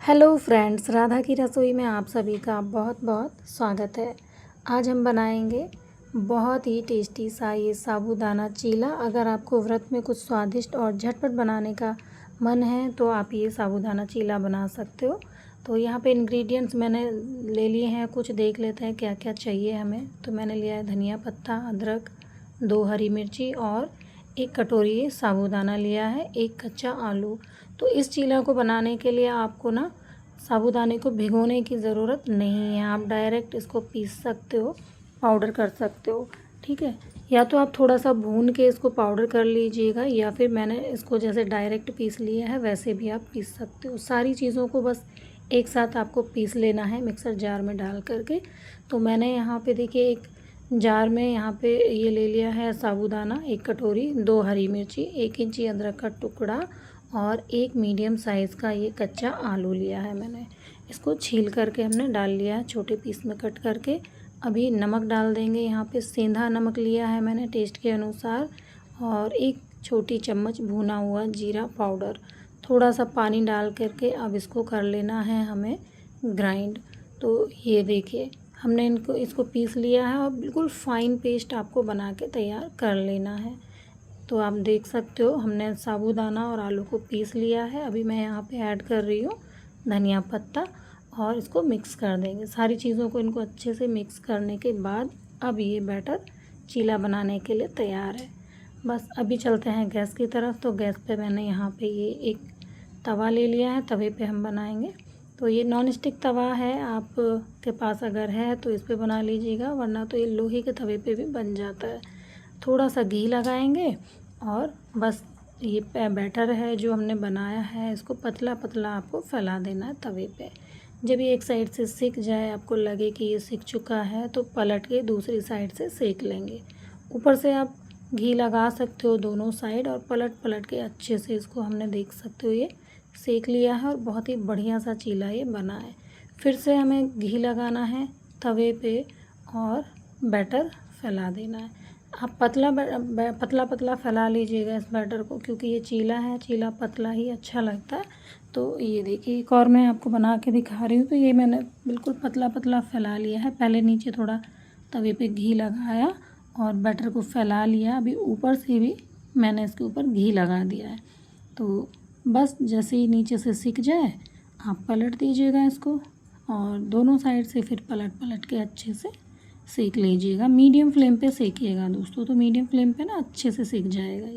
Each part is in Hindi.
हेलो फ्रेंड्स, राधा की रसोई में आप सभी का बहुत बहुत स्वागत है। आज हम बनाएंगे बहुत ही टेस्टी सा ये साबूदाना चीला। अगर आपको व्रत में कुछ स्वादिष्ट और झटपट बनाने का मन है तो आप ये साबूदाना चीला बना सकते हो। तो यहाँ पे इंग्रेडिएंट्स मैंने ले लिए हैं, कुछ देख लेते हैं क्या क्या चाहिए हमें। तो मैंने लिया है धनिया पत्ता, अदरक, 2 हरी मिर्ची और 1 कटोरी साबूदाना लिया है, 1 कच्चा आलू। तो इस चीला को बनाने के लिए आपको ना साबूदाने को भिगोने की ज़रूरत नहीं है, आप डायरेक्ट इसको पीस सकते हो, पाउडर कर सकते हो। ठीक है, या तो आप थोड़ा सा भून के इसको पाउडर कर लीजिएगा, या फिर मैंने इसको जैसे डायरेक्ट पीस लिया है वैसे भी आप पीस सकते हो। सारी चीज़ों को बस एक साथ आपको पीस लेना है मिक्सर जार में डाल करके। तो मैंने यहाँ पे देखिए एक जार में यहाँ पे ये ले लिया है साबूदाना, 1 कटोरी, 2 हरी मिर्ची, 1 इंची अदरक का टुकड़ा और 1 मीडियम साइज़ का ये कच्चा आलू लिया है मैंने। इसको छील करके हमने डाल लिया है छोटे पीस में कट करके। अभी नमक डाल देंगे, यहाँ पे सेंधा नमक लिया है मैंने टेस्ट के अनुसार, और 1 छोटी चम्मच भुना हुआ जीरा पाउडर। थोड़ा सा पानी डाल करके अब इसको कर लेना है हमें ग्राइंड। तो ये देखिए हमने इसको पीस लिया है और बिल्कुल फ़ाइन पेस्ट आपको बना के तैयार कर लेना है। तो आप देख सकते हो हमने साबूदाना और आलू को पीस लिया है। अभी मैं यहाँ पे ऐड कर रही हूँ धनिया पत्ता और इसको मिक्स कर देंगे। सारी चीज़ों को इनको अच्छे से मिक्स करने के बाद अब ये बैटर चीला बनाने के लिए तैयार है। बस अभी चलते हैं गैस की तरफ। तो गैस पे मैंने यहाँ पे ये एक तवा ले लिया है, तवे पे हम बनाएंगे। तो ये नॉन स्टिक तवा है, आप के पास अगर है तो इस पे बना लीजिएगा, वरना तो ये लोहे के तवे पे भी बन जाता है। थोड़ा सा घी लगाएंगे और बस ये बैटर है जो हमने बनाया है, इसको पतला पतला आपको फैला देना है तवे पे। जब ये एक साइड से सिक जाए, आपको लगे कि ये सिक चुका है, तो पलट के दूसरी साइड से सेक लेंगे। ऊपर से आप घी लगा सकते हो दोनों साइड, और पलट पलट के अच्छे से इसको हमने देख सकते हो ये सेक लिया है और बहुत ही बढ़िया सा चीला ये बना है। फिर से हमें घी लगाना है तवे पे और बैटर फैला देना है। आप पतला पतला फैला लीजिएगा इस बैटर को, क्योंकि ये चीला है, चीला पतला ही अच्छा लगता है। तो ये देखिए एक और मैं आपको बना के दिखा रही हूँ। तो ये मैंने बिल्कुल पतला पतला फैला लिया है। पहले नीचे थोड़ा तवे पे घी लगाया और बैटर को फैला लिया। अभी ऊपर से भी मैंने इसके ऊपर घी लगा दिया है। तो बस जैसे ही नीचे से सिक जाए आप पलट दीजिएगा इसको, और दोनों साइड से फिर पलट पलट के अच्छे से सेक लीजिएगा। मीडियम फ्लेम पे सेकिएगा दोस्तों, तो मीडियम फ्लेम पे ना अच्छे से सेक जाएगा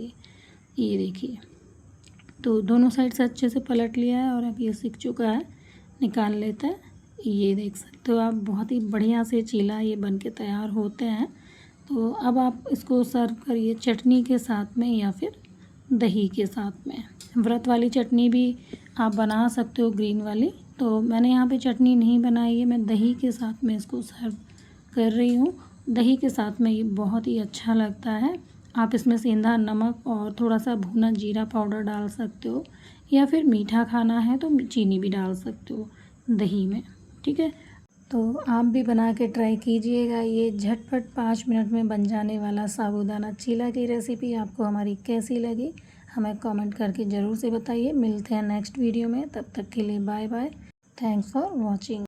ये देखिए। तो दोनों साइड से अच्छे से पलट लिया है और अब ये सिक चुका है, निकाल लेते हैं। ये देख सकते हो आप, बहुत ही बढ़िया से चीला ये बन के तैयार होते हैं। तो अब आप इसको सर्व करिए चटनी के साथ में या फिर दही के साथ में। व्रत वाली चटनी भी आप बना सकते हो, ग्रीन वाली। तो मैंने यहाँ पे चटनी नहीं बनाई है, मैं दही के साथ में इसको सर्व कर रही हूँ। दही के साथ में ये बहुत ही अच्छा लगता है। आप इसमें सेंधा नमक और थोड़ा सा भुना जीरा पाउडर डाल सकते हो, या फिर मीठा खाना है तो चीनी भी डाल सकते हो दही में। ठीक है, तो आप भी बना के ट्राई कीजिएगा। ये झटपट 5 मिनट में बन जाने वाला साबूदाना चीला की रेसिपी आपको हमारी कैसी लगी हमें कमेंट करके ज़रूर से बताइए। मिलते हैं नेक्स्ट वीडियो में, तब तक के लिए bye bye. Thanks for watching.